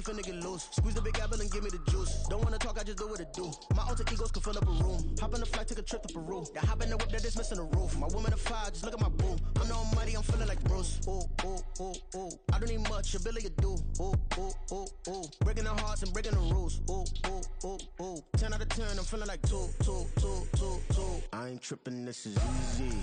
finna get loose. Squeeze the big apple and give me the juice. Don't wanna talk, I just do what it do. My alter egos can fill up a room. Hop on the flight, take a trip to Peru. Got hop in the whip that is missing the roof. My woman a fire, just look at my boo. I'm the almighty, I'm feeling like Bruce. Ooh, ooh, ooh, ooh. I don't need much, ability to do. Ooh, ooh, ooh, ooh. Breaking the hearts and breaking the rules. Ooh, ooh, ooh, ooh. 10 out of 10, I'm feeling like 2, 2, 2, 2, 2. I ain't tripping, this is easy.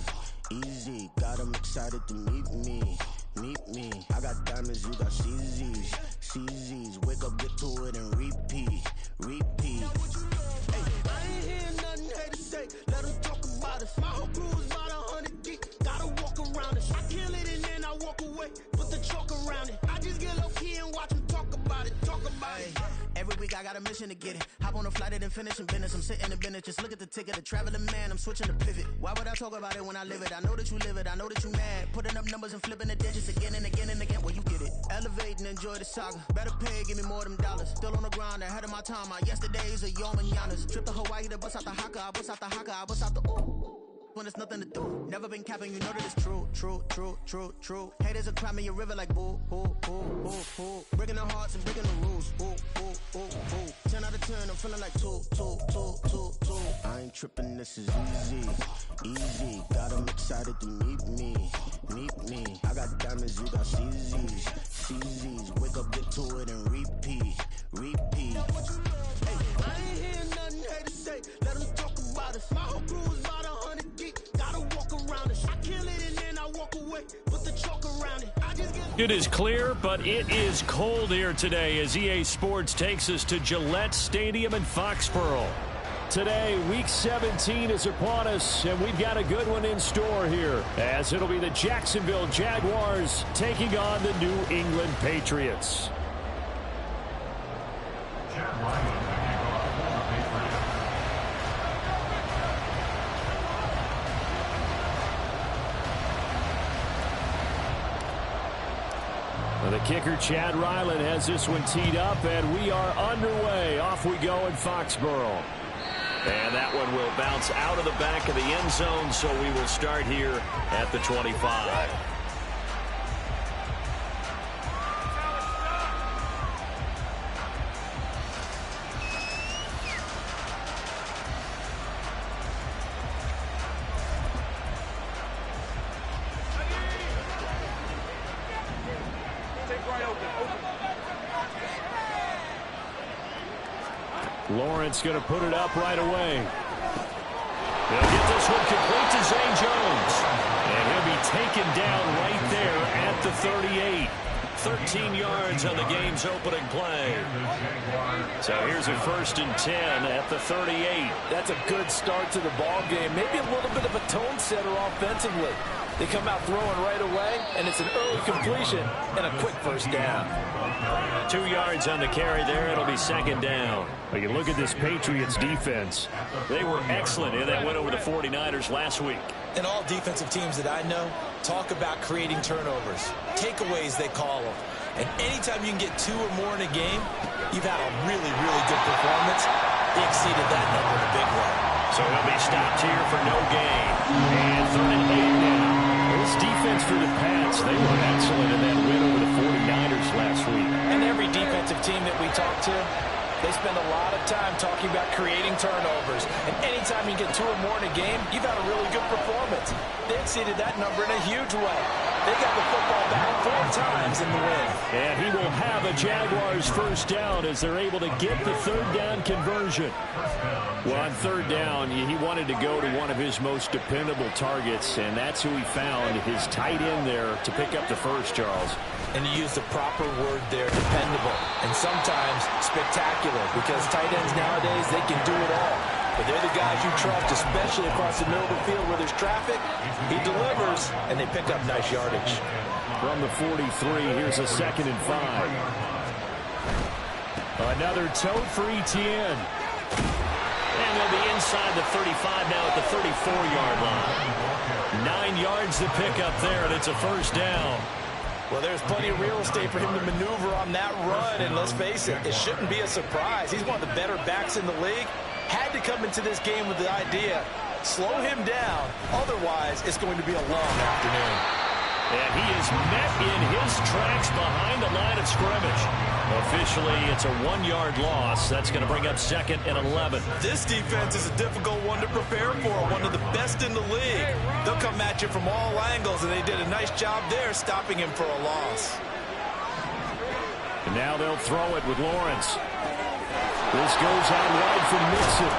Easy, got 'em excited to meet me. Meet me. I got diamonds, you got CZs. CZs, wake up, get to it and repeat. Repeat. Hey, I ain't hearing nothing hate to say. Let them talk about us. My whole crew is about 100 deep. Gotta walk around us. I kill it and then I walk away. Put the chalk around it. I just get low key and watch them talk about it. Talk about it. Every week I got a mission to get it. Hop on a flight and then finish in business. I'm sitting in business. Just look at the ticket. A traveling man. I'm switching to pivot. Why would I talk about it when I live it? I know that you live it. I know that you mad. Putting up numbers and flipping the digits again and again and again. Well, you get it. Elevate and enjoy the saga. Better pay, give me more them dollars. Still on the grind, ahead of my time. My yesterdays are yo mananas. Trip to Hawaii to bust out the haka. I bust out the haka. I bust out the ooh. When there's nothing to do. Never been capping, you know that it's true, true, true, true, true. Haters are climbing your river like boo, boo, boo, boo, boo. Breaking their hearts and breaking the rules. Ooh, ooh, ooh, ooh. 10 out of 10, I'm feeling like 2, 2, 2, 2, 2. I ain't tripping, this is easy. Easy, got 'em excited to meet me. Meet me. I got diamonds, you got CZs. CZs, wake up, get to it and repeat. Repeat. Hey, I ain't hearing nothing hate to say. Let them talk about us. My whole crew is about 100 deep. Gotta walk around us. I kill it and then I walk away. Put the chalk around it. I just get... It is clear, but it is cold here today as EA Sports takes us to Gillette Stadium in Foxborough. Today, Week 17 is upon us, and we've got a good one in store here, as it'll be the Jacksonville Jaguars taking on the New England Patriots. The kicker, Chad Ryland, has this one teed up, and we are underway. Off we go in Foxborough. And that one will bounce out of the back of the end zone, so we will start here at the 25. Lawrence going to put it up right away. They'll get this one complete to Zane Jones. And he'll be taken down right there at the 38. 13 yards on the game's opening play. So here's a 1st and 10 at the 38. That's a good start to the ball game. Maybe a little bit of a tone setter offensively. They come out throwing right away, and it's an early completion and a quick first down. 2 yards on the carry there. It'll be 2nd down. Well, you look at this Patriots defense. They were excellent in that win over the 49ers last week. And all defensive teams that I know talk about creating turnovers. Takeaways, they call them. And anytime you can get 2 or more in a game, you've had a really, really good performance. They exceeded that number in a big way. So he'll be stopped here for no gain. And 3rd and 8 now. This defense for the Pats, they were excellent in that win over the 49ers last week. And every defensive team that we talk to, they spend a lot of time talking about creating turnovers. And anytime you get 2 or more in a game, you've had a really good performance. They exceeded that number in a huge way. They got the football back 4 times in the win. And he will have a Jaguars first down as they're able to get the 3rd down conversion. Well, on 3rd down, he wanted to go to one of his most dependable targets, and that's who he found, his tight end there, to pick up the first, Charles. And you use the proper word there, dependable, and sometimes spectacular, because tight ends nowadays, they can do it all. But they're the guys you trust, especially across the middle of the field where there's traffic. He delivers, and they pick up nice yardage. From the 43, here's a 2nd and 5. Another tote for Etienne. And they'll be inside the 35 now at the 34-yard line. 9 yards to pick up there, and it's a first down. Well, there's plenty of real estate for him to maneuver on that run, and let's face it, it shouldn't be a surprise. He's one of the better backs in the league. Had to come into this game with the idea, slow him down, otherwise it's going to be a long afternoon. And he is met in his tracks behind the line of scrimmage. Officially, it's a 1-yard loss. That's going to bring up 2nd and 11. This defense is a difficult one to prepare for, one of the best in the league. They'll come at you from all angles, and they did a nice job there stopping him for a loss. And now they'll throw it with Lawrence. This goes out wide for Mixon.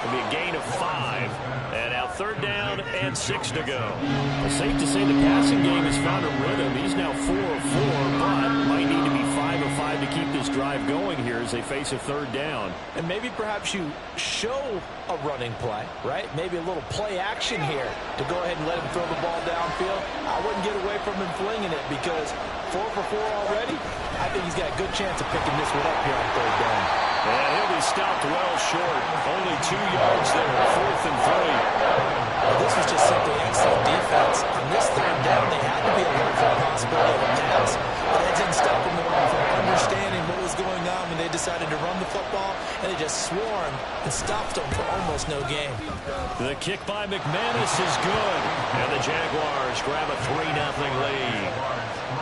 It'll be a gain of 5. And now 3rd down and 6 to go. Well, safe to say the passing game has found a rhythm. He's now 4 of 4, but might need to be 5 of 5 to keep this drive going here as they face a 3rd down. And maybe perhaps you show a running play, right? Maybe a little play action here to go ahead and let him throw the ball downfield. I wouldn't get away from him flinging it because 4 for 4 already. I think he's got a good chance of picking this one up here on 3rd down. And he'll be stopped well short. Only 2 yards there, 4th and 3. Well, this was just simply excellent defense. On this 3rd down, they had to be alert for the possibility of a pass. But that didn't stop them from understanding what was going on when they decided to run the football, and they just swarmed and stopped them for almost no gain. The kick by McManus is good. And the Jaguars grab a 3-0 lead.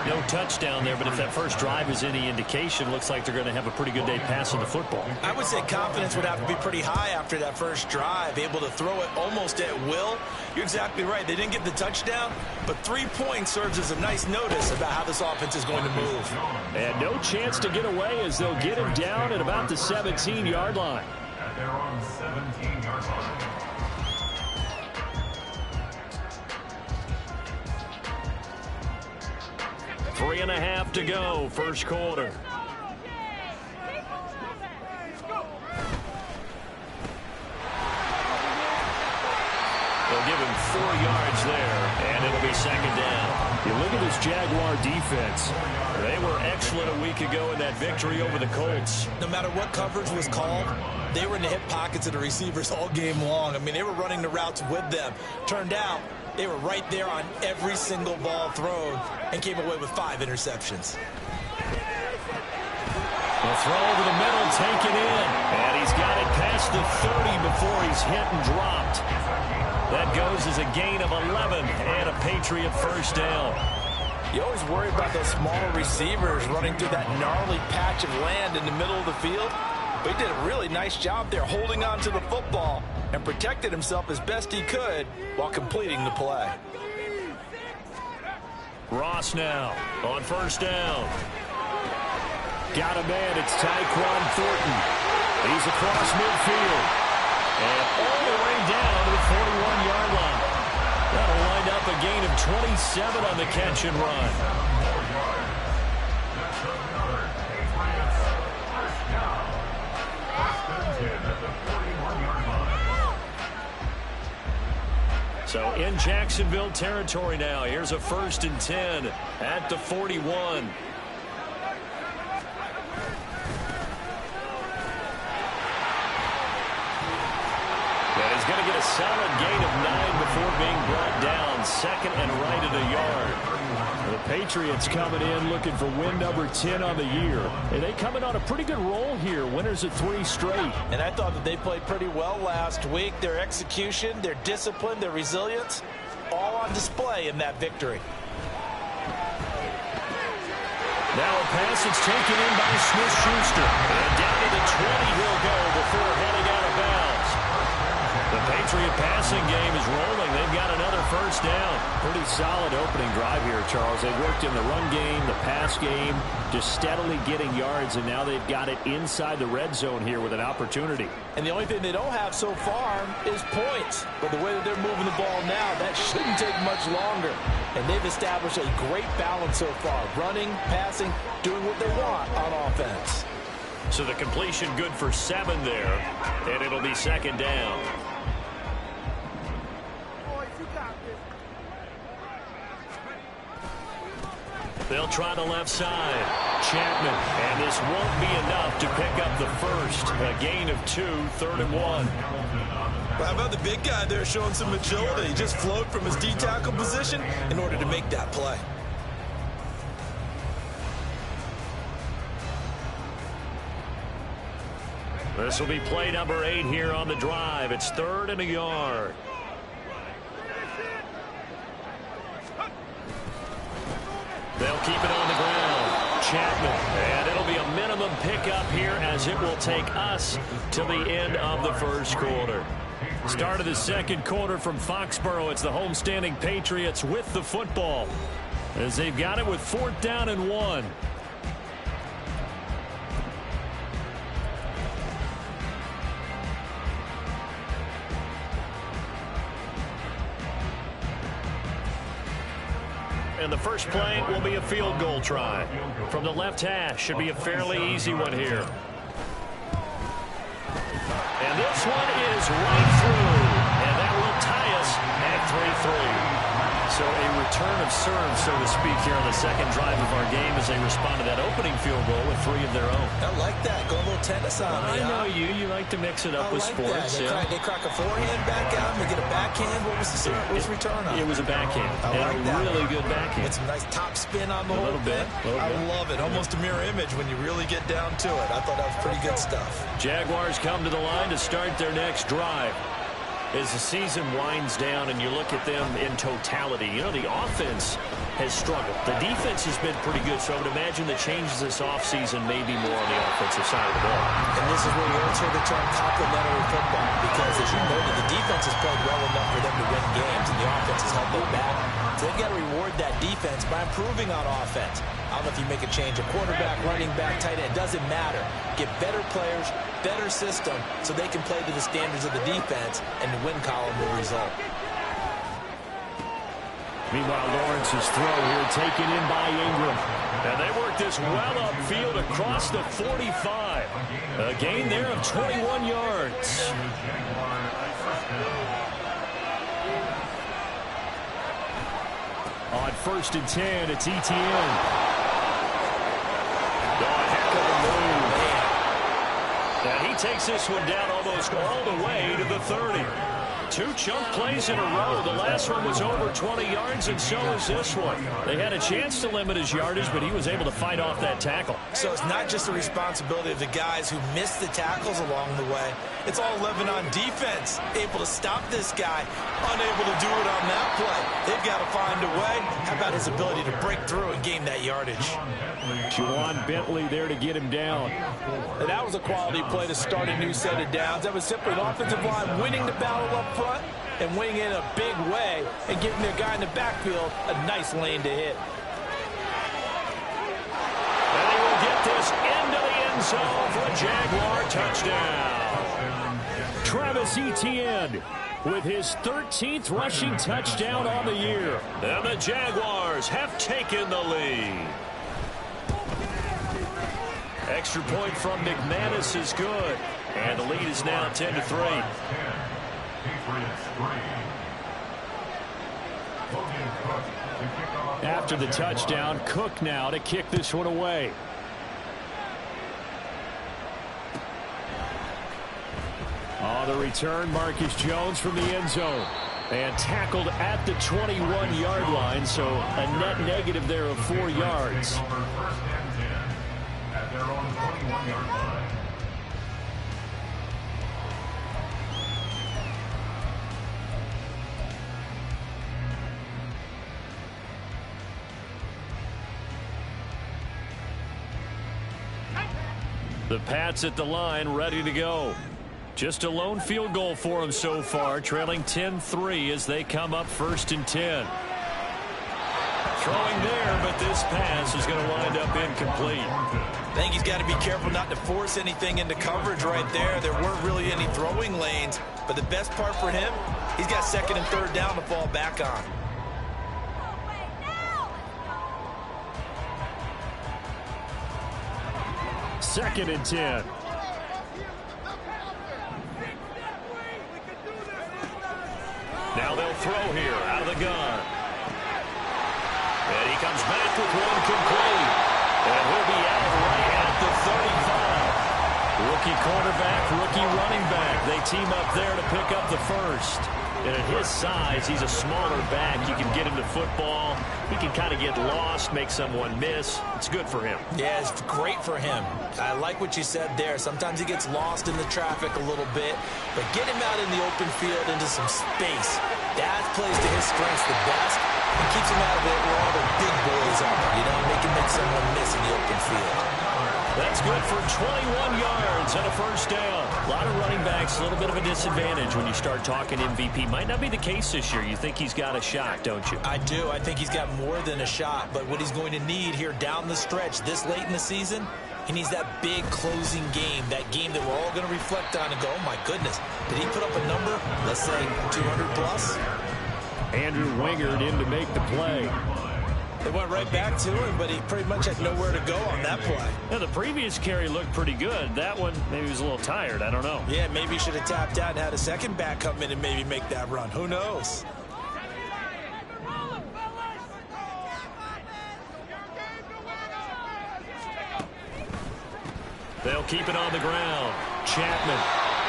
No touchdown there, but if that first drive is any indication, looks like they're going to have a pretty good day passing the football. I would say confidence would have to be pretty high after that first drive, able to throw it almost at will. You're exactly right. They didn't get the touchdown, but 3 points serves as a nice notice about how this offense is going to move. And no chance to get away as they'll get him down at about the 17-yard line. They're on the 17-yard line. 3.5 to go, first quarter. They'll give him 4 yards there, and it'll be 2nd down. You look at this Jaguar defense. They were excellent a week ago in that victory over the Colts. No matter what coverage was called, they were in the hip pockets of the receivers all game long. I mean, they were running the routes with them. Turned out, they were right there on every single ball thrown and came away with 5 interceptions. The throw over the middle, taken in. And he's got it past the 30 before he's hit and dropped. That goes as a gain of 11 and a Patriot first down. You always worry about those smaller receivers running through that gnarly patch of land in the middle of the field. But he did a really nice job there holding on to the football and protected himself as best he could while completing the play. Ross now on first down. Got a man. It's Tyquan Thornton. He's across midfield. And all the way down to the 41-yard line. That'll wind up a gain of 27 on the catch and run. So in Jacksonville territory now. Here's a 1st and 10 at the 41. And he's going to get a solid gain of 9 before being brought down. 2nd and right at a yard. The Patriots coming in looking for win number 10 on the year. And they coming on a pretty good roll here. Winners of 3 straight. And I thought that they played pretty well last week. Their execution, their discipline, their resilience, all on display in that victory. Now a pass that's taken in by Smith-Schuster. And down to the 20 he'll go before heading out of bounds. The Patriot passing game is rolling. They've got another first down. Pretty solid opening drive here, Charles. They worked in the run game, the pass game, just steadily getting yards, and now they've got it inside the red zone here with an opportunity. And the only thing they don't have so far is points. But the way that they're moving the ball now, that shouldn't take much longer. And they've established a great balance so far. Running, passing, doing what they want on offense. So the completion good for 7 there, and it'll be 2nd down. They'll try the left side. Chapman, and this won't be enough to pick up the first. A gain of 2, 3rd and 1. How about the big guy there showing some agility? He just flowed from his D-tackle position in order to make that play. This will be play number 8 here on the drive. It's 3rd and a yard. They'll keep it on the ground. Chapman yards. It will take us to the end of the first quarter. Start of the second quarter from Foxborough. It's the homestanding Patriots with the football as they've got it with 4th down and 1. And the first play will be a field goal try. From the left hash, should be a fairly easy one here. And this one is right through. And that will tie us at 3-3. So a return of serve, so to speak, here on the second drive of our game as they respond to that opening field goal with 3 of their own. I like that. Go a little tennis on me. I know you. You like to mix it up with sports. They crack a forehand back out and they get a backhand. What was the return on? It was a backhand. Really good backhand. It's some nice top spin on the whole thing. I love it. Almost a mirror image when you really get down to it. I thought that was pretty good stuff. Jaguars come to the line to start their next drive. As the season winds down and you look at them in totality, you know, the offense has struggled. The defense has been pretty good, so I would imagine the changes this offseason may be more on the offensive side of the ball. And this is where you always hear the term complementary football, because as you noted, the defense has played well enough for them to win games, and the offense has held them back. So they've got to reward that defense by improving on offense. I don't know if you make a change, a quarterback, running back, tight end, it doesn't matter. Get better players, better system, so they can play to the standards of the defense, and the win column will result. Meanwhile, Lawrence's throw here taken in by Ingram. And they work this well upfield across the 45. A gain there of 21 yards. On 1st and 10, it's Etienne. Oh, heck of a move. And he takes this one down almost all the way to the 30. 2 chunk plays in a row. The last one was over 20 yards, and so is this one. They had a chance to limit his yardage, but he was able to fight off that tackle. So it's not just the responsibility of the guys who missed the tackles along the way. It's all living on defense, able to stop this guy, unable to do it on that play. They've got to find a way. How about his ability to break through and gain that yardage? Juwan Bentley there to get him down. And that was a quality play to start a new set of downs. That was simply an offensive line winning the battle up front and winning in a big way and giving their guy in the backfield a nice lane to hit. And he will get this into the end zone for a Jaguar touchdown. Travis Etienne with his 13th rushing touchdown on the year. And the Jaguars have taken the lead. Extra point from McManus is good. And the lead is now 10-3. After the touchdown, Cook now to kick this one away. On the return, Marcus Jones from the end zone. And tackled at the 21-yard line, so a net negative there of 4 yards. At their own 21-yard line. The Pats at the line, ready to go. Just a lone field goal for them so far, trailing 10-3 as they come up 1st and 10. Throwing there, but this pass is going to wind up incomplete. I think he's got to be careful not to force anything into coverage right there. There weren't really any throwing lanes, but the best part for him, he's got 2nd and 3rd down to fall back on. Second and 10. Now they'll throw here out of the gun. And he comes back with one complete. And he'll be out right at the 35. Rookie quarterback, rookie running back. They team up there to pick up the first. And at his size, he's a smaller back. You can get him to football. He can kind of get lost, make someone miss. It's good for him. Yeah, it's great for him. I like what you said there. Sometimes he gets lost in the traffic a little bit. But get him out in the open field into some space. That plays to his strengths the best. And keeps him out of it where all the big boys are. You know, make him make someone miss in the open field. That's good for 21 yards and a first down. A lot of running backs, a little bit of a disadvantage when you start talking MVP. Might not be the case this year. You think he's got a shot, don't you? I do. I think he's got more than a shot. But what he's going to need here down the stretch this late in the season, he needs that big closing game, that game that we're all going to reflect on and go, oh, my goodness, did he put up a number, let's say 200 plus? Andrew Wingard in to make the play. They went right back to him, but he pretty much had nowhere to go on that play. Now, the previous carry looked pretty good. That one, maybe he was a little tired. I don't know. Yeah, maybe he should have tapped out and had a second back come in and maybe make that run. Who knows? They'll keep it on the ground. Chapman.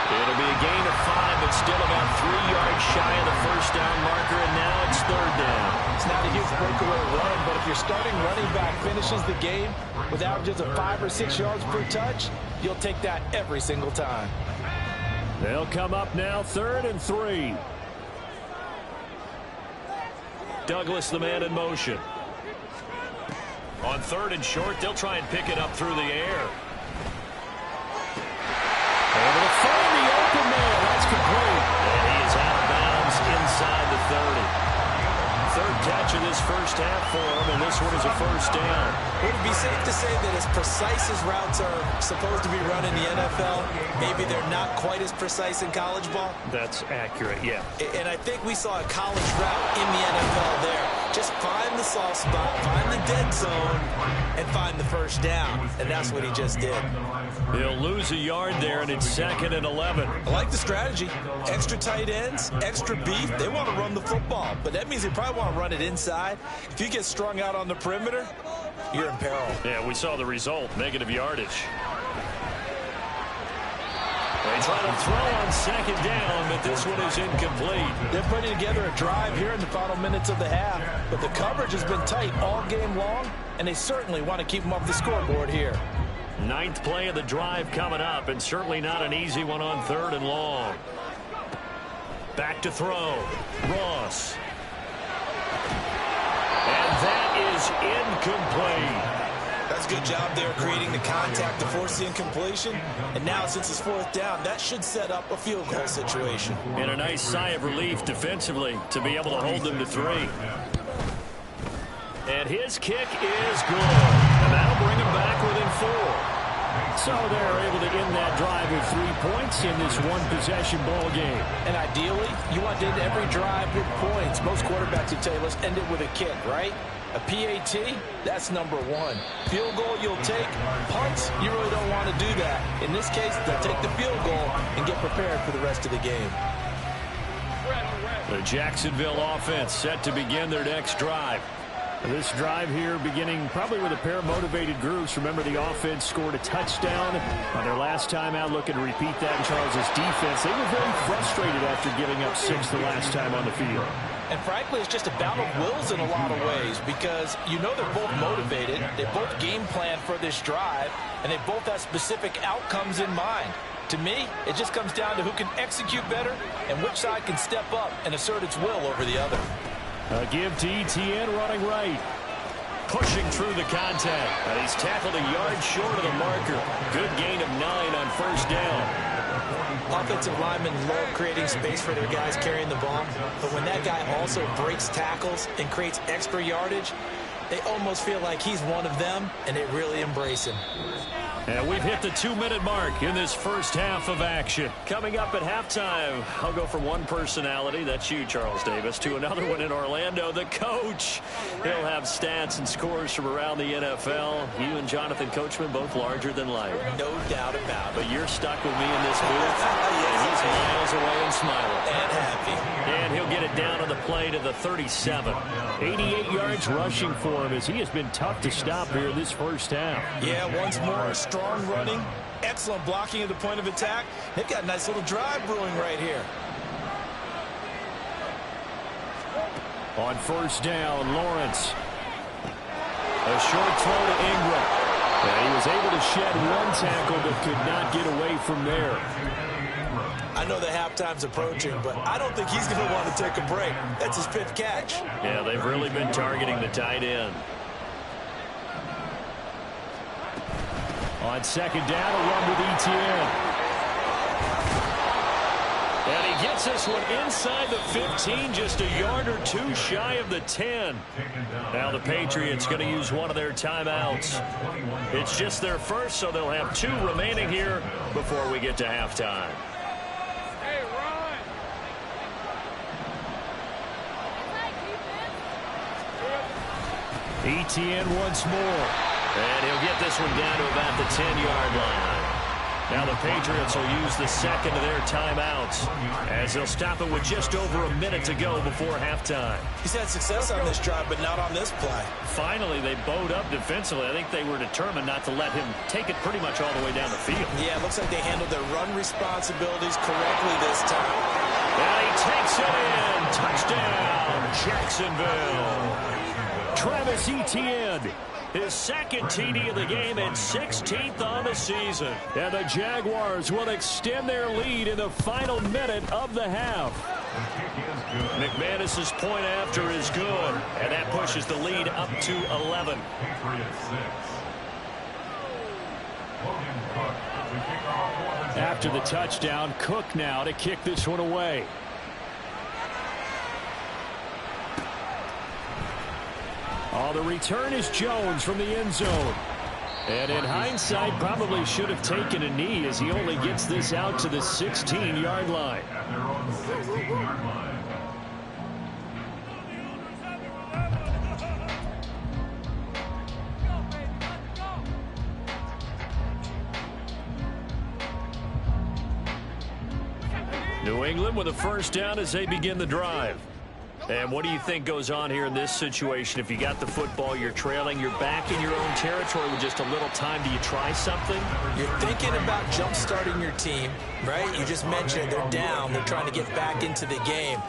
It'll be a gain of 5, but still about 3 yards shy of the first down marker, and now it's third down. It's not a huge breakaway run, but if your starting running back finishes the game with averages of 5 or 6 yards per touch, you'll take that every single time. They'll come up now, 3rd and 3. Douglas, the man in motion. On 3rd and short, they'll try and pick it up through the air. Able to find the open man. That's complete. And he is out of bounds inside the 30. 3rd catch of this first half for him, and this one is a first down. Would it be safe to say that as precise as routes are supposed to be run in the NFL, maybe they're not quite as precise in college ball? That's accurate, yeah. And I think we saw a college route in the NFL there. Just find the soft spot, find the dead zone, and find the first down. And that's what he just did. He'll lose a yard there, and it's 2nd and 11. I like the strategy. Extra tight ends, extra beef. They want to run the football, but that means they probably want to run it inside. If you get strung out on the perimeter, you're in peril. Yeah, we saw the result, negative yardage. They try to throw on 2nd down, but this one is incomplete. They're putting together a drive here in the final minutes of the half, but the coverage has been tight all game long, and they certainly want to keep them off the scoreboard here. 9th play of the drive coming up, and certainly not an easy one on 3rd and long. Back to throw. Ross. And that is incomplete. That's a good job there creating the contact to force the incompletion. And now since it's 4th down, that should set up a field goal situation. And a nice sigh of relief defensively to be able to hold them to 3. And his kick is good. And that'll bring him back within 4. So they're able to end that drive with 3 points in this one-possession ball game. And ideally, you want to end every drive with points. Most quarterbacks would tell you, let's end it with a kick, right? A PAT, that's number 1. Field goal you'll take. Punts, you really don't want to do that. In this case, they'll take the field goal and get prepared for the rest of the game. The Jacksonville offense set to begin their next drive. This drive here beginning probably with a pair of motivated groups. Remember, the offense scored a touchdown on their last time out, looking to repeat that in Charles's defense. They were very frustrated after giving up 6 the last time on the field. And frankly, it's just a battle of wills in a lot of ways because you know they're both motivated. They both game plan for this drive, and they both have specific outcomes in mind. To me, it just comes down to who can execute better and which side can step up and assert its will over the other. A give to Etienne running right. Pushing through the contact. And he's tackled a yard short of the marker. Good gain of 9 on 1st down. Offensive linemen love creating space for their guys carrying the ball. But when that guy also breaks tackles and creates extra yardage, they almost feel like he's one of them, and they really embrace him. And we've hit the 2-minute mark in this first half of action. Coming up at halftime, I'll go from one personality, that's you, Charles Davis, to another one in Orlando, the coach. He'll have stats and scores from around the NFL. You and Jonathan Coachman, both larger than life. No doubt about it. But you're stuck with me in this booth, and he's miles away and smiling. And happy. And he'll get it down on the play to the 37. 88 yards rushing for him as he has been tough to stop here in this first half. Yeah, once more, strong running, excellent blocking at the point of attack. They've got a nice little drive brewing right here. On 1st down, Lawrence. A short throw to Ingram. And he was able to shed one tackle but could not get away from there. I know the halftime's approaching, but I don't think he's going to want to take a break. That's his 5th catch. Yeah, they've really been targeting the tight end. On second down, a run with ETN. And he gets this one inside the 15, just a yard or two shy of the 10. Now the Patriots going to use one of their timeouts. It's just their first, so they'll have 2 remaining here before we get to halftime. ETN once more. And he'll get this one down to about the 10-yard line. Now the Patriots will use the second of their timeouts as they'll stop it with just over a minute to go before halftime. He's had success on this drive, but not on this play. Finally, they bowed up defensively. I think they were determined not to let him take it pretty much all the way down the field. Yeah, it looks like they handled their run responsibilities correctly this time. And he takes it in. Touchdown, Jacksonville. Travis Etienne, his second TD of the game and 16th on the season. And the Jaguars will extend their lead in the final minute of the half. McManus's point after is good, and that pushes the lead up to 11. After the touchdown, Cook now to kick this one away. Oh, the return is Jones from the end zone. And in hindsight, probably should have taken a knee as he only gets this out to the 16-yard line. At their own 16-yard line. New England with a first down as they begin the drive. And what do you think goes on here in this situation? If you got the football, you're trailing, you're back in your own territory with just a little time. Do you try something? You're thinking about jump-starting your team, right? You just mentioned they're down. They're trying to get back into the game.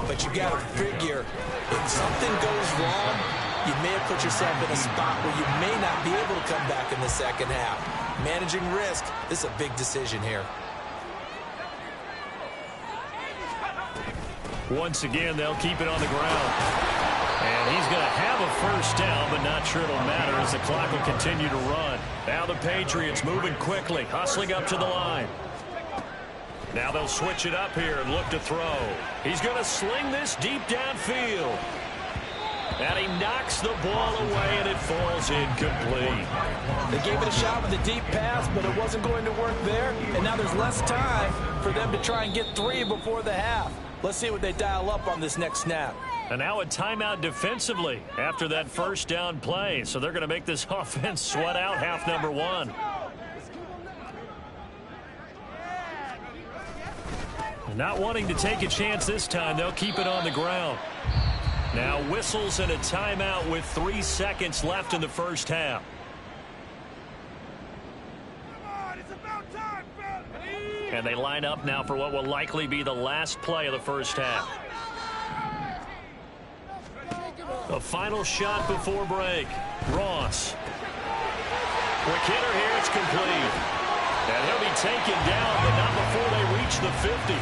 But you got to figure, if something goes wrong, you may have put yourself in a spot where you may not be able to come back in the second half. Managing risk, this is a big decision here. Once again, they'll keep it on the ground. And he's going to have a first down, but not sure it'll matter as the clock will continue to run. Now the Patriots moving quickly, hustling up to the line. Now they'll switch it up here and look to throw. He's going to sling this deep downfield. And he knocks the ball away, and it falls incomplete. They gave it a shot with a deep pass, but it wasn't going to work there. And now there's less time for them to try and get 3 before the half. Let's see what they dial up on this next snap. And now a timeout defensively after that first down play. So they're going to make this offense sweat out half number 1. Not wanting to take a chance this time, they'll keep it on the ground. Now whistles and a timeout with 3 seconds left in the first half. And they line up now for what will likely be the last play of the first half. A final shot before break. Ross. Quick hitter here, it's complete. And he'll be taken down, but not before they reach the 50.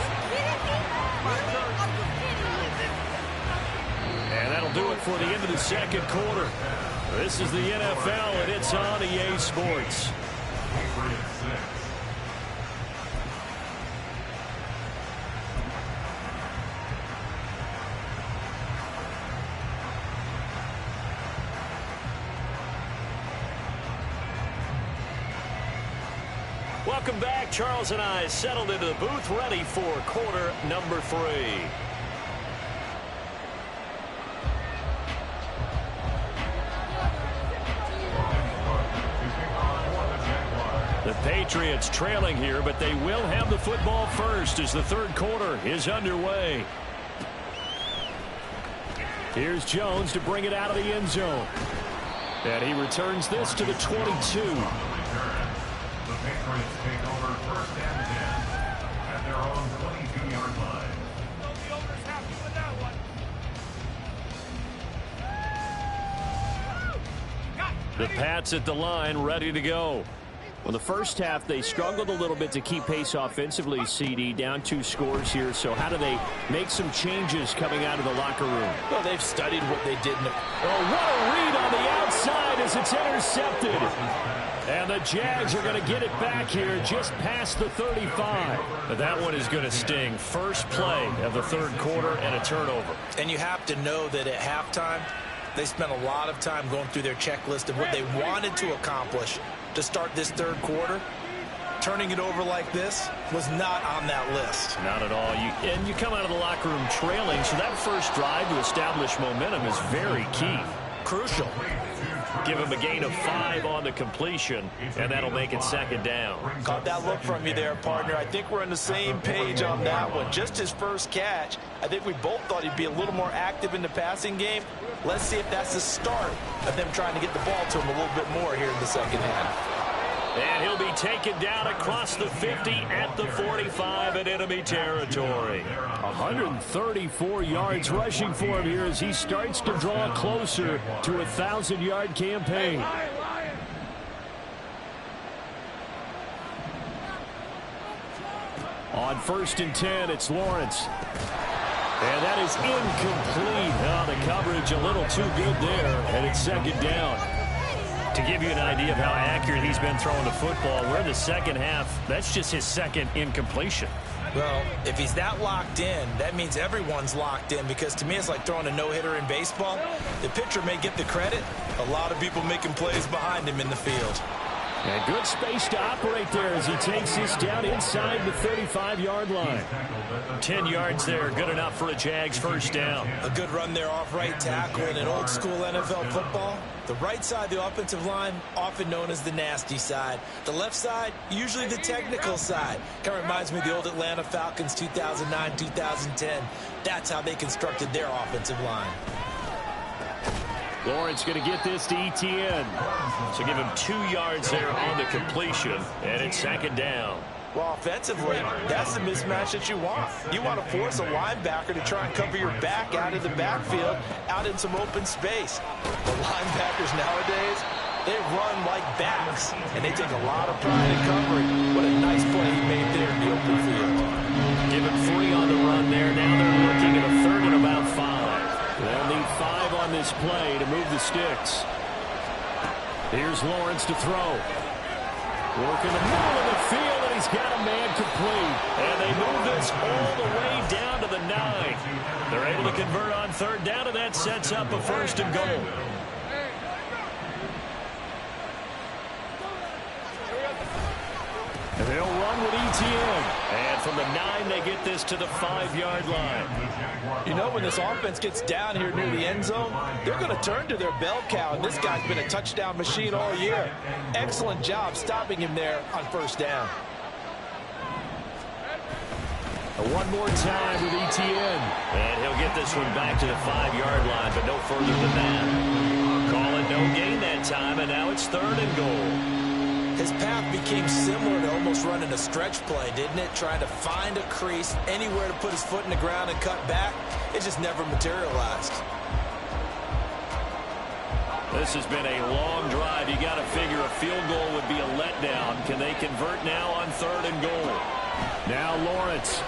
And that'll do it for the end of the second quarter. This is the NFL, and it's on EA Sports. Welcome back. Charles and I settled into the booth, ready for quarter number 3. The Patriots trailing here, but they will have the football first as the third quarter is underway. Here's Jones to bring it out of the end zone. And he returns this to the 22. The Patriots take over first and 10 at their own 22-yard line. The Pats at the line, ready to go. Well, the first half, they struggled a little bit to keep pace offensively, CD, down 2 scores here. So how do they make some changes coming out of the locker room? Well, they've studied what they did. Oh, what a read on the outside as it's intercepted. And the Jags are going to get it back here just past the 35. But that one is going to sting. First play of the third quarter and a turnover. And you have to know that at halftime, they spent a lot of time going through their checklist of what they wanted to accomplish to start this third quarter. Turning it over like this was not on that list. Not at all. And you come out of the locker room trailing, so that first drive to establish momentum is very key. Crucial. Give him a gain of 5 on the completion, and that'll make it second down. Caught that look from you there, partner. I think we're on the same page on that one. Just his first catch. I think we both thought he'd be a little more active in the passing game. Let's see if that's the start of them trying to get the ball to him a little bit more here in the second half. And he'll be taken down across the 50 at the 45 in enemy territory. 134 yards rushing for him here as he starts to draw closer to a 1,000-yard campaign. On 1st and 10, it's Lawrence. And that is incomplete. Oh, the coverage a little too good there, and it's second down. To give you an idea of how accurate he's been throwing the football, we're in the second half. That's just his second incompletion. Well, if he's that locked in, that means everyone's locked in, because to me it's like throwing a no-hitter in baseball. The pitcher may get the credit. A lot of people making plays behind him in the field. And good space to operate there as he takes this down inside the 35-yard line. 10 yards there, good enough for a Jags first down. A good run there off right tackle in an old-school NFL football. The right side of the offensive line, often known as the nasty side. The left side, usually the technical side. Kind of reminds me of the old Atlanta Falcons 2009-2010. That's how they constructed their offensive line. Lawrence going to get this to Etienne. So give him 2 yards there on the completion, and it's second down. Well, offensively, that's the mismatch that you want. You want to force a linebacker to try and cover your back out of the backfield, out in some open space. The linebackers nowadays, they run like backs, and they take a lot of pride in covering. What a nice play he made there in the open field. Give him 3 on the run there. Now they're looking at a 3rd and about 5. They'll need 5 on this play to move the sticks. Here's Lawrence to throw. Working the middle of the field, and he's got a man complete. And they move this all the way down to the 9. They're able to convert on 3rd down, and that sets up a 1st and goal. And they'll run with Etienne. And from the 9, they get this to the 5-yard line. You know, when this offense gets down here near the end zone, they're going to turn to their bell cow, and this guy's been a touchdown machine all year. Excellent job stopping him there on 1st down. One more time with Etienne. And he'll get this one back to the 5-yard line, but no further than that. Call it no gain that time, and now it's 3rd and goal. His path became similar to almost running a stretch play, didn't it? Trying to find a crease, anywhere to put his foot in the ground and cut back. It just never materialized. This has been a long drive. You got to figure a field goal would be a letdown. Can they convert now on 3rd and goal? Now Lawrence.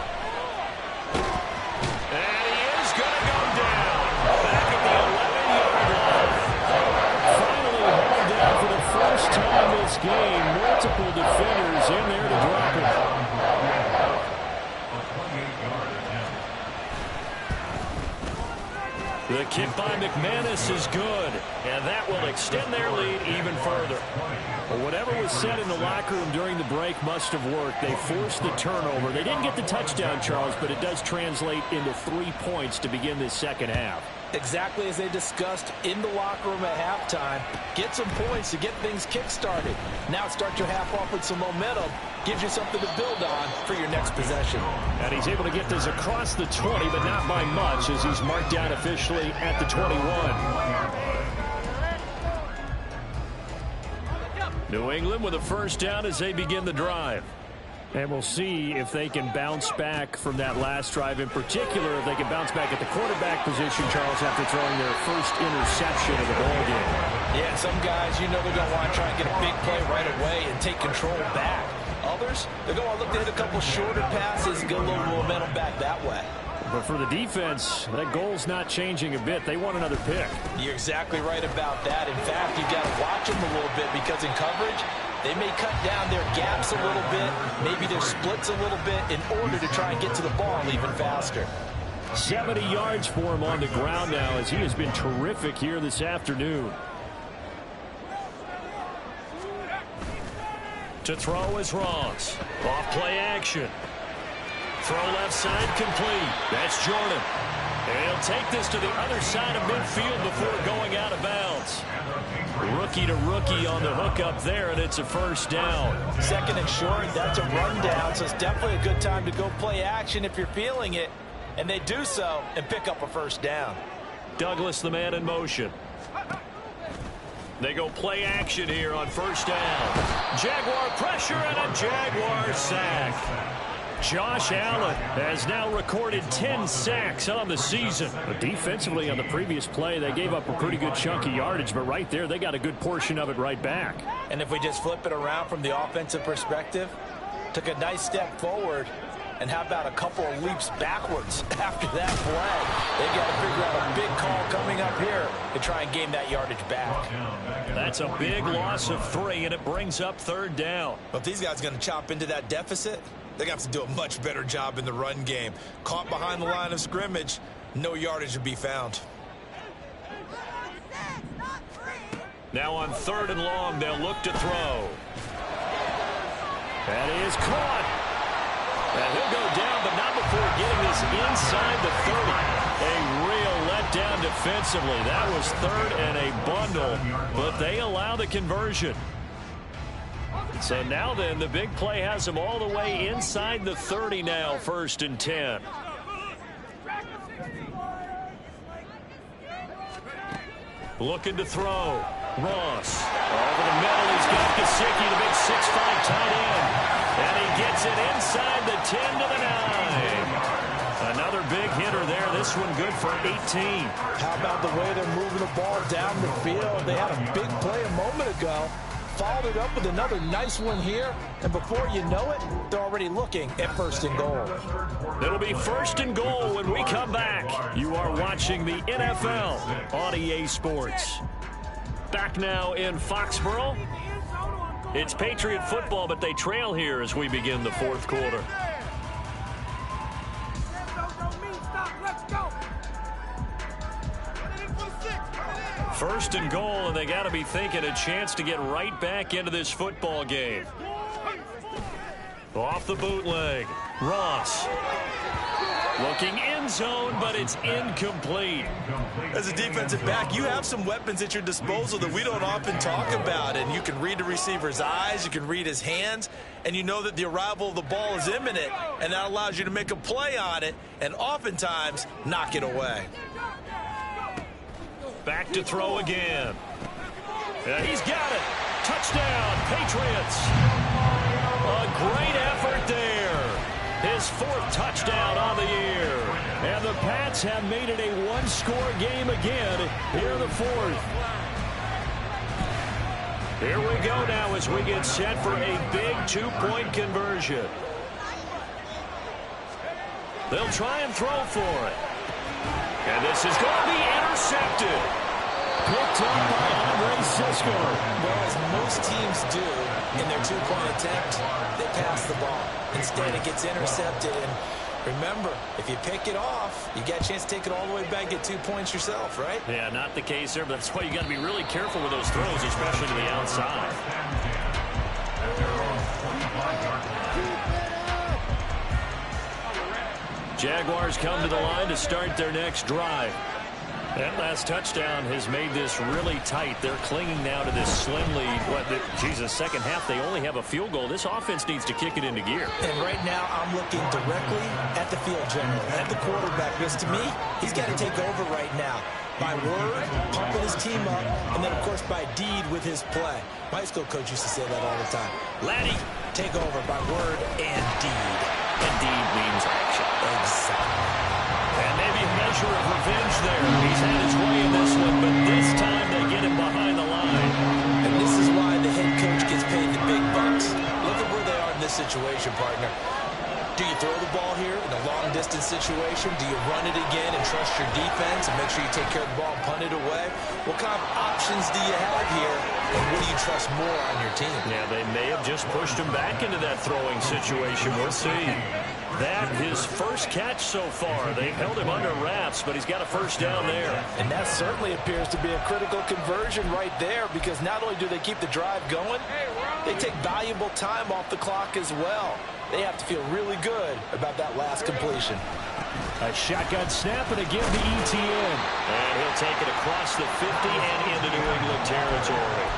And he is going to go down. Back at the 11-yard line. Finally hauled down for the first time this game. Multiple defenders in there to drop it. The kick by McManus is good, and that will extend their lead even further. Well, whatever was said in the locker room during the break must have worked. They forced the turnover. They didn't get the touchdown, Charles, but it does translate into 3 points to begin this second half. Exactly as they discussed in the locker room at halftime. Get some points to get things kick-started. Now start your half off with some momentum. Gives you something to build on for your next possession. And he's able to get this across the 20, but not by much, as he's marked down officially at the 21. New England with a first down as they begin the drive. And we'll see if they can bounce back from that last drive. In particular, if they can bounce back at the quarterback position, Charles, after throwing their first interception of the ball game. Yeah, some guys, you know they're going to want to try and get a big play right away and take control back. Others, they're going to look to hit a couple shorter passes and get a little momentum back that way. But for the defense, that goal's not changing a bit. They want another pick. You're exactly right about that. In fact, you've got to watch them a little bit because in coverage, They may cut down their gaps a little bit, maybe their splits a little bit in order to try and get to the ball even faster. 70 yards for him on the ground now as he has been terrific here this afternoon. To throw is Ross. Off play action. Throw left side complete. That's Jordan. And he'll take this to the other side of midfield before going out of bounds. Rookie to rookie on the hook up there, and it's a first down. Second and short, that's a rundown, so it's definitely a good time to go play action if you're feeling it. And they do so and pick up a first down. Douglas, the man in motion. They go play action here on first down. Jaguar pressure and a Jaguar sack. Josh Allen has now recorded 10 sacks on the season. But defensively on the previous play, they gave up a pretty good chunk of yardage, but right there, they got a good portion of it right back. And if we just flip it around from the offensive perspective, took a nice step forward, and how about a couple of leaps backwards after that play? They got to figure out a big call coming up here to try and gain that yardage back. That's a big loss of 3, and it brings up third down. Well, if these guys are going to chop into that deficit, they're going to have to do a much better job in the run game. Caught behind the line of scrimmage, no yardage to be found. Now on third and long, they'll look to throw. That is caught. And he'll go down, but not before getting this inside the 30. A real letdown defensively. That was third and a bundle, but they allow the conversion. So now then, the big play has them all the way inside the 30 now, first and 10. Looking to throw. Ross. Over the middle, he's got Gesicki, the big 6'5" tight end. And he gets it inside the 10 to the 9. Another big hitter there. This one good for 18. How about the way they're moving the ball down the field? They had a big play a moment ago. Followed it up with another nice one here. And before you know it, they're already looking at first and goal. It'll be first and goal when we come back. You are watching the NFL on EA Sports. Back now in Foxborough. It's Patriot football, but they trail here as we begin the fourth quarter. First and goal, and they got to be thinking a chance to get right back into this football game. Off the bootleg, Ross. Looking end zone, but it's incomplete. As a defensive back, you have some weapons at your disposal that we don't often talk about. And you can read the receiver's eyes, you can read his hands, and you know that the arrival of the ball is imminent, and that allows you to make a play on it and oftentimes knock it away. Back to throw again. And he's got it. Touchdown, Patriots. A great effort there. His fourth touchdown on the year. And the Pats have made it a one-score game again here in the fourth. Here we go now as we get set for a big two-point conversion. They'll try and throw for it. And this is going to be intercepted. Picked up by Andre Cisco. Well, as most teams do in their two-point attempt, they pass the ball. Instead, it gets intercepted. And remember, if you pick it off, you get a chance to take it all the way back, get 2 points yourself, right? Yeah, not the case there, but that's why you got to be really careful with those throws, especially to the outside. Jaguars come to the line to start their next drive. That last touchdown has made this really tight. They're clinging now to this slim lead. Second half, they only have a field goal. This offense needs to kick it into gear. And right now, I'm looking directly at the field general, at the quarterback, because to me, he's got to take over right now. By word, pumping his team up, and then, of course, by deed with his play. My high school coach used to say that all the time. Laddie, take over by word and deed. And deed means action. Exactly. And maybe a measure of revenge there. He's had his way in this one, but this time they get him behind the line. And this is why the head coach gets paid the big bucks. Look at where they are in this situation, partner. Do you throw the ball here in a long-distance situation? Do you run it again and trust your defense and make sure you take care of the ball and punt it away? What kind of options do you have here, and what do you trust more on your team? Yeah, they may have just pushed him back into that throwing situation. We'll see. That, his first catch so far. They've held him under wraps, but he's got a first down there. And that certainly appears to be a critical conversion right there, because not only do they keep the drive going, they take valuable time off the clock as well. They have to feel really good about that last completion. A shotgun snap and again to ETN. And he'll take it across the 50 and into New England territory.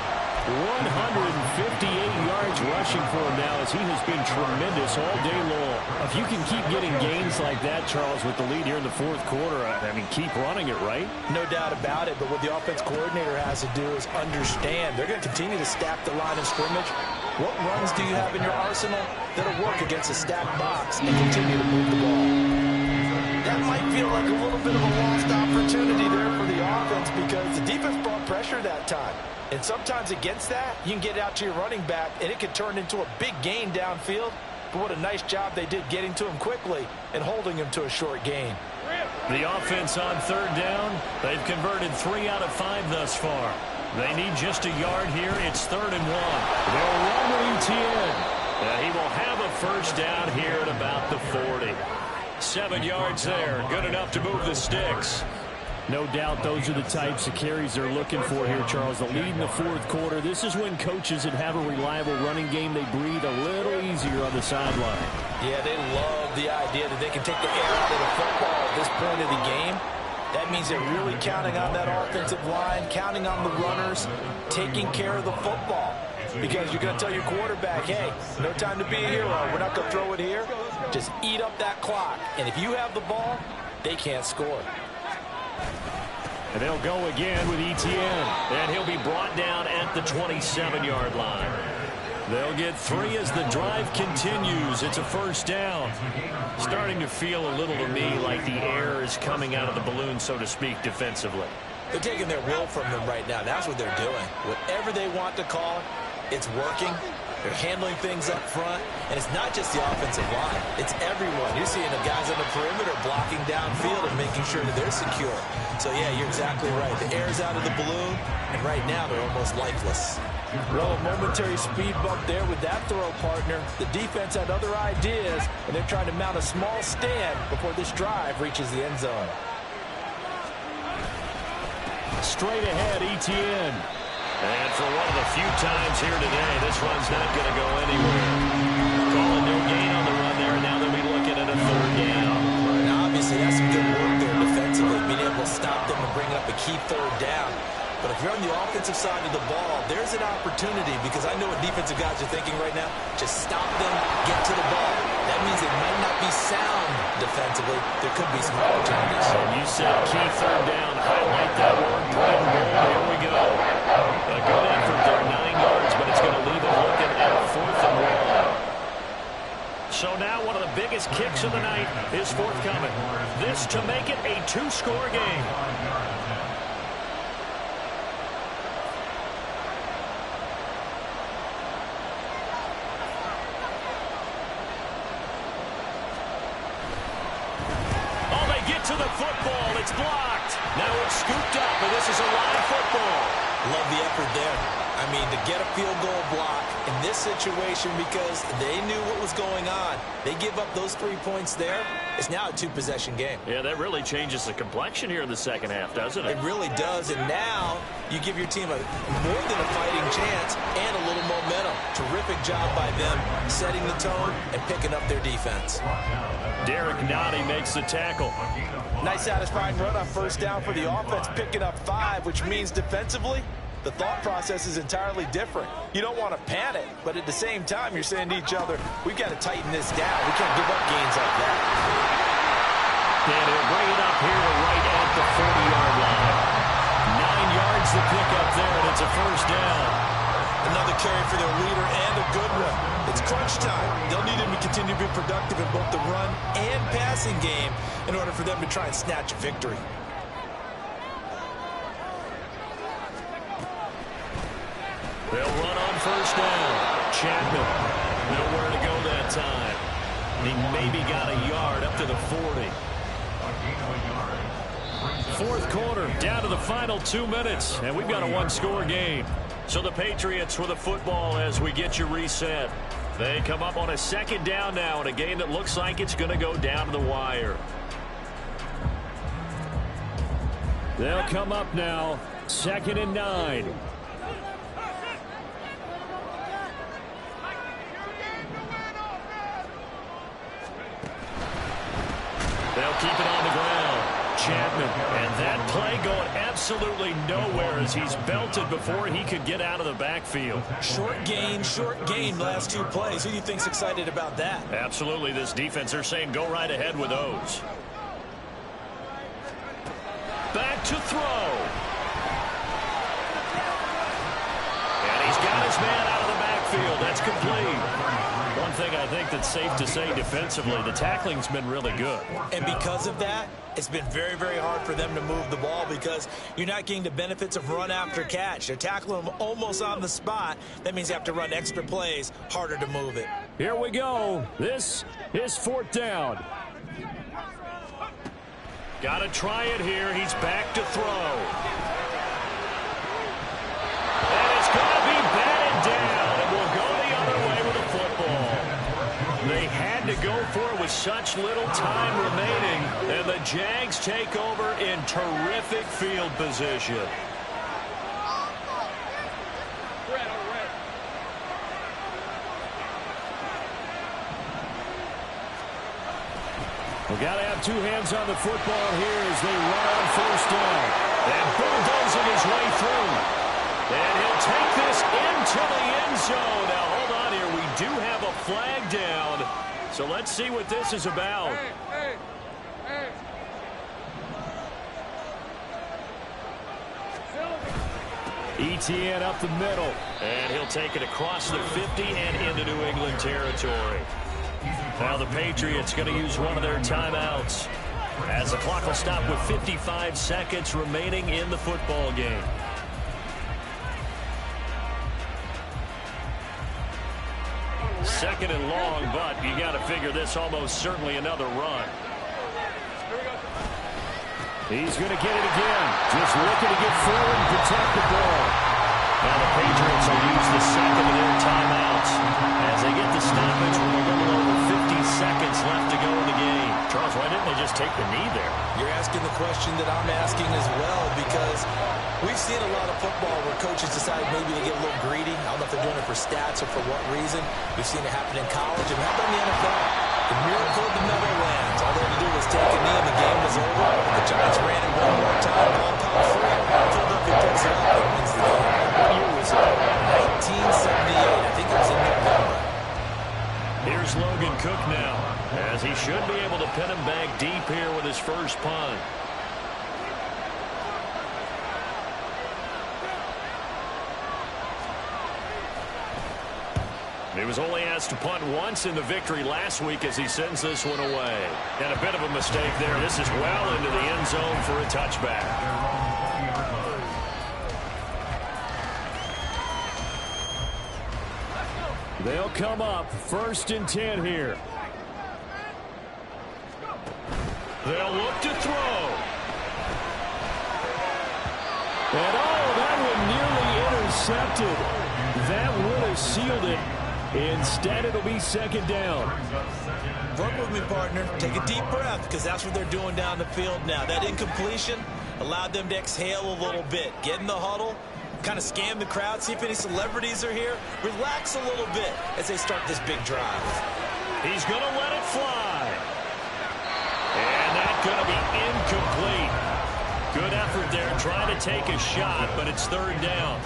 158 yards rushing for him now, as he has been tremendous all day long. If you can keep getting gains like that, Charles, with the lead here in the fourth quarter, I mean, keep running it, right? No doubt about it, but what the offense coordinator has to do is understand they're going to continue to stack the line of scrimmage. What runs do you have in your arsenal that'll work against a stacked box and continue to move the ball? That might feel like a little bit of a lost opportunity there for the offense, because the defense brought pressure that time. And sometimes against that, you can get out to your running back, and it can turn into a big gain downfield. But what a nice job they did getting to him quickly and holding him to a short gain. The offense on third down, they've converted 3 out of 5 thus far. They need just a yard here. It's 3rd and 1. They'll run with ETN. He will have a first down here at about the 40. 7 yards there. Good enough to move the sticks. No doubt those are the types of carries they're looking for here, Charles. The lead in the fourth quarter. This is when coaches that have a reliable running game, they breathe a little easier on the sideline. Yeah, they love the idea that they can take the air out of the football at this point of the game. That means they're really counting on that offensive line, counting on the runners, taking care of the football. Because you're going to tell your quarterback, hey, no time to be a hero. We're not going to throw it here. Just eat up that clock. And if you have the ball, they can't score. And they'll go again with ETN. And he'll be brought down at the 27-yard line. They'll get 3 as the drive continues. It's a first down. Starting to feel a little to me like the air is coming out of the balloon, so to speak, defensively. They're taking their will from them right now. That's what they're doing. Whatever they want to call it, it's working. They're handling things up front. And it's not just the offensive line. It's everyone. You're seeing the guys on the perimeter blocking downfield and making sure that they're secure. So, yeah, you're exactly right. The air's out of the balloon, and right now they're almost lifeless. Well, a momentary speed bump there with that throw, partner. The defense had other ideas, and they're trying to mount a small stand before this drive reaches the end zone. Straight ahead, ETN. And for one of the few times here today, this run's not going to go anywhere. Calling no gain on the run there, and now they'll be looking at a 3rd down. Now, obviously, that's some good work there defensively, being able to stop them and bring up a key 3rd down. But if you're on the offensive side of the ball, there's an opportunity, because I know what defensive guys are thinking right now. Just stop them, get to the ball. That means it might not be sound defensively. There could be some opportunities. And you said key 3rd down. Highlight that word. Third and goal. Here we go. A good effort there, 9 yards, but it's going to leave it looking at a 4th and 1. So now one of the biggest kicks of the night is forthcoming. This to make it a 2-score game. To the football, it's blocked. Now it's scooped up, and this is a live football. Love the effort there. I mean, to get a field goal block in this situation, because they knew what was going on. They give up those 3 points there. It's now a 2-possession game. Yeah, that really changes the complexion here in the second half, doesn't it? It really does, and now you give your team more than a fighting chance and a little momentum. Terrific job by them setting the tone and picking up their defense. Derek Nottie makes the tackle. Nice satisfying run on first down for the offense, picking up 5, which means defensively, the thought process is entirely different. You don't want to panic, but at the same time, you're saying to each other, we've got to tighten this down. We can't give up gains like that. And he'll bring it up here to right at the 40-yard line. 9 yards to pick up there, and it's a first down. Another carry for their leader, and a good one. It's crunch time. They'll need him to continue to be productive in both the run and passing game in order for them to try and snatch a victory. They'll run on first down. Chapman, nowhere to go that time. And he maybe got a yard up to the 40. Fourth quarter, down to the final 2 minutes, and we've got a one-score game. So the Patriots with the football as we get you reset. They come up on a second down now in a game that looks like it's going to go down to the wire. They'll come up now, 2nd and 9. They'll keep it on the ground. Chapman, and that play going absolutely nowhere as he's belted before he could get out of the backfield. Short gain last 2 plays. Who do you think's excited about that? Absolutely, this defense, they're saying go right ahead with those. Back to throw. And he's got his man out of the backfield. That's complete. One thing I think that's safe to say defensively, the tackling's been really good. And because of that, it's been very, very hard for them to move the ball because you're not getting the benefits of run after catch. They're tackling them almost on the spot. That means you have to run extra plays, harder to move it. Here we go. This is 4th down. Got to try it here. He's back to throw. And it's going to be batted down. And we'll go the other way with the football. They had to go for it with such little time remaining. And the Jags take over in terrific field position. We've got to have 2 hands on the football here as they run on 1st down. And bulldozing his way through. And he'll take this into the end zone. Now, hold on here. We do have a flag down. So let's see what this is about. ETN up the middle. And he'll take it across the 50 and into New England territory. Now the Patriots going to use one of their timeouts as the clock will stop with 55 seconds remaining in the football game. Second and long, but you got to figure this almost certainly another run. He's going to get it again. Just looking to get forward and protect the ball. Now the Patriots will use the second of their timeouts as they get the stoppage with a little over 50 seconds left to go in the game. Charles, why didn't they just take the knee there? You're asking the question that I'm asking as well because we've seen a lot of football where coaches decide maybe to get a little greedy. I don't know if they're doing it for stats or for what reason. We've seen it happen in college and happen in the NFL. The miracle of the Meadowlands. All they had to do was take a knee and the game was over. The Giants ran it one more time. Ball caught free. Philadelphia picks it up and wins the game. What year was that? 1978. I think it was in November. Here's Logan Cook now, as he should be able to pin him back deep here with his first punt. He was only asked to punt once in the victory last week as he sends this one away. And a bit of a mistake there. This is well into the end zone for a touchback. They'll come up 1st and 10 here. They'll look to throw. And that one nearly intercepted. That would have sealed it. Instead, it'll be 2nd down. Work with me, partner. Take a deep breath because that's what they're doing down the field now. That incompletion allowed them to exhale a little bit. Get in the huddle. Kind of scan the crowd, see if any celebrities are here. Relax a little bit as they start this big drive. He's going to let it fly. And that's going to be incomplete. Good effort there trying to take a shot, but it's 3rd down.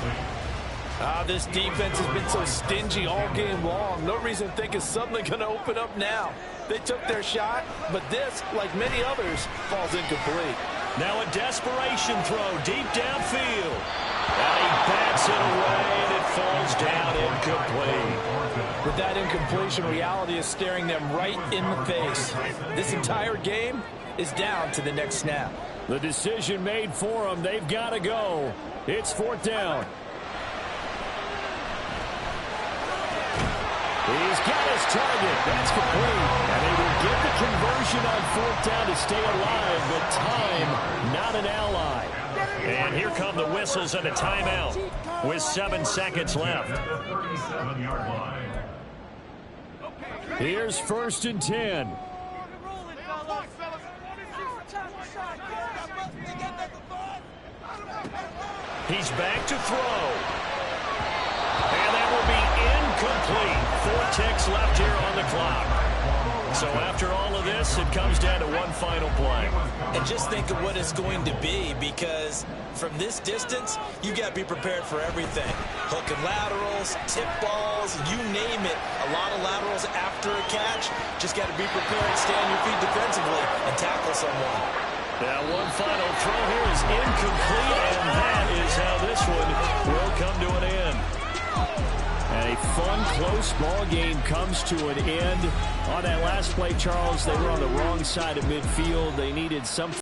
This defense has been so stingy all game long. No reason to think it's suddenly going to open up now. They took their shot, but this, like many others, falls incomplete. Now a desperation throw deep downfield. And he bats it away, and it falls down incomplete. With that incompletion, reality is staring them right in the face. This entire game is down to the next snap. The decision made for them. They've got to go. It's 4th down. He's got his target. That's complete. And they will get the conversion on fourth down to stay alive, but time, not an ally. And here come the whistles and a timeout with 7 seconds left. At the 37-yard line. Here's 1st and 10. He's back to throw. And that will be incomplete. 4 ticks left here on the clock. So after all of this, it comes down to one final play. And just think of what it's going to be, because from this distance, you've got to be prepared for everything. Hook and laterals, tip balls, you name it. A lot of laterals after a catch. Just got to be prepared, stay on your feet defensively, and tackle someone. Now one final throw here is incomplete, and that is how this one will come to an end. And a fun, close ball game comes to an end. On that last play, Charles, they were on the wrong side of midfield. They needed something.